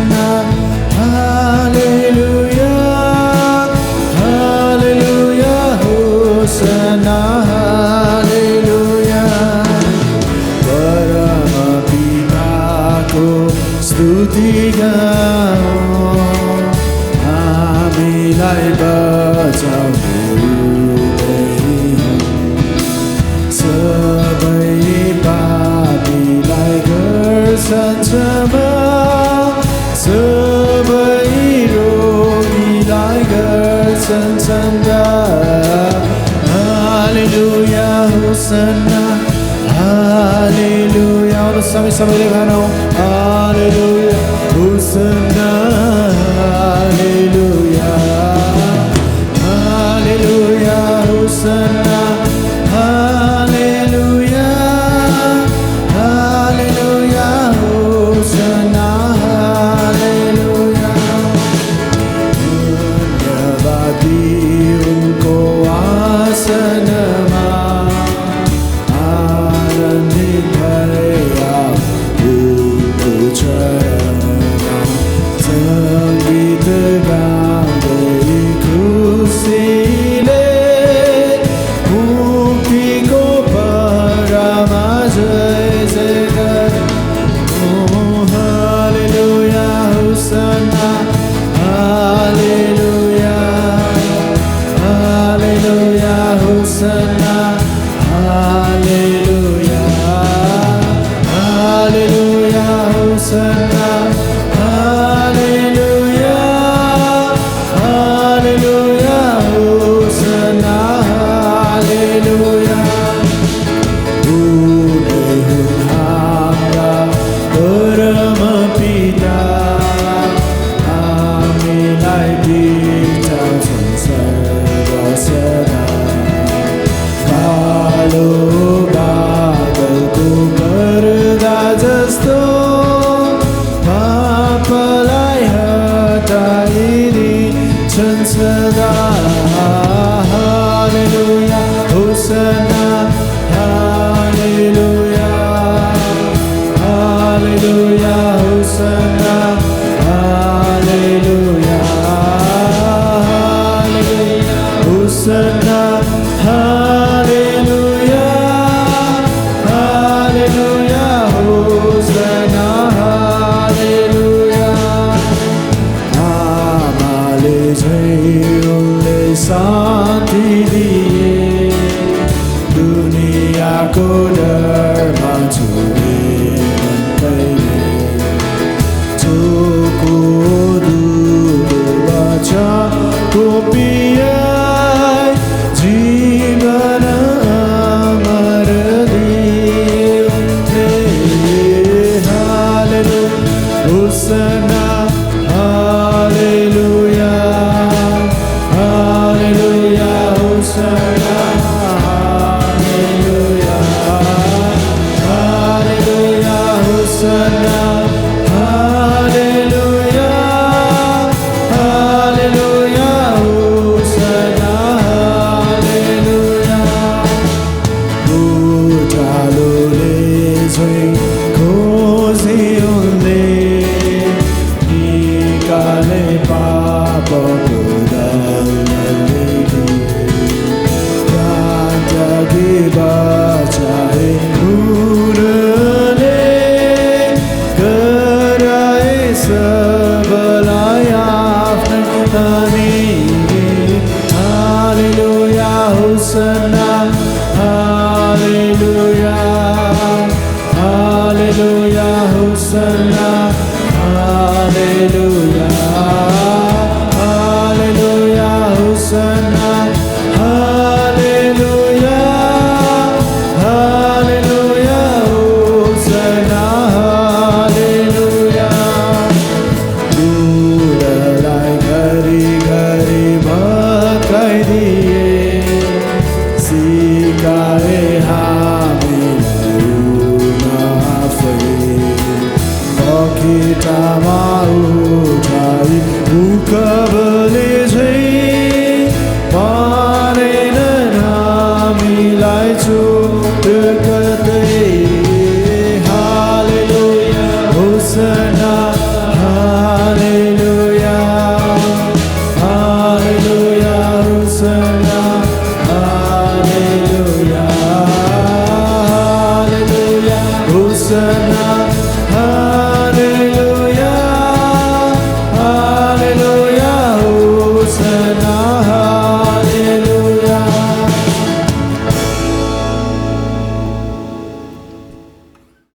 Hosanna, Hallelujah, Hallelujah, Hosanna, Hallelujah. परमपिता को स्तुति गाऊं, हामीलाई बचाउने सबै पापीलाई गर्छन् क्षमा, सबै रोगीलाई गर्छन् चङ्गा। हालेलुया होसन्ना, हालेलुया। सबैले भनौँ हालेलुया होसन्ना, हालेलुया, हालेलुया होसन्ना, हालेलुया, हालेलुया होसन्ना, हालेलुया। धन्यवादी उनको आसनमा आनन्दित भएका उनको चरणमा सङ्गीत गाउँदै खुसीले मुक्तिको पहरामा जय जयकार। हालेलुया होसन्ना, हालेलुया, हालेलुया होसन्ना, हालेलुया, हालेलुया होसन्ना, हालेलुया, हालेलुया होसन्ना, हालेलुया। उनी हुन् हाम्रा परमपिता, हामीलाई बिर्ताउँछन् सर्वसदा। कालो बादलको पर्दा जस्तो पापलाई हटाइदिन्छन् सदा। हालेलुया होसन्ना, हालेलुया, हालेलुया होसन्ना, हालेलुया, हालेलुया होसन्ना, हालेलुया, हालेलुया होसन्ना, हालेलुया। आमाले झैँ उनले शान्ति दिए, दुनियाँको डरमा छुए कहिले। चोको दुध बच्चाको पियाई जीवन अमर दिए उनले। हालेलुया होसन्ना, हालेलुया, हालेलुया होसन्ना, हालेलुया, हालेलुया होसन्ना, हालेलुया, हालेलुया होसन्ना, हालेलुया। उज्यालोले झैँ खोजी उनले निकाले पापको दलदेखि। प्राण त्यागी बचाए उनले, गराए सबलाई आफ्नै धनी। हालेलुया होसन्ना, हालेलुया, हालेलुया होसन्ना, हालेलुया, हालेलुया होसन्ना, हालेलुया, हालेलुया होसन्ना, हालेलुया। दूरलाई घरिघरि भत्काइदिए, सिकाए हामीलाई आफै। बकेटामा उठाई मुख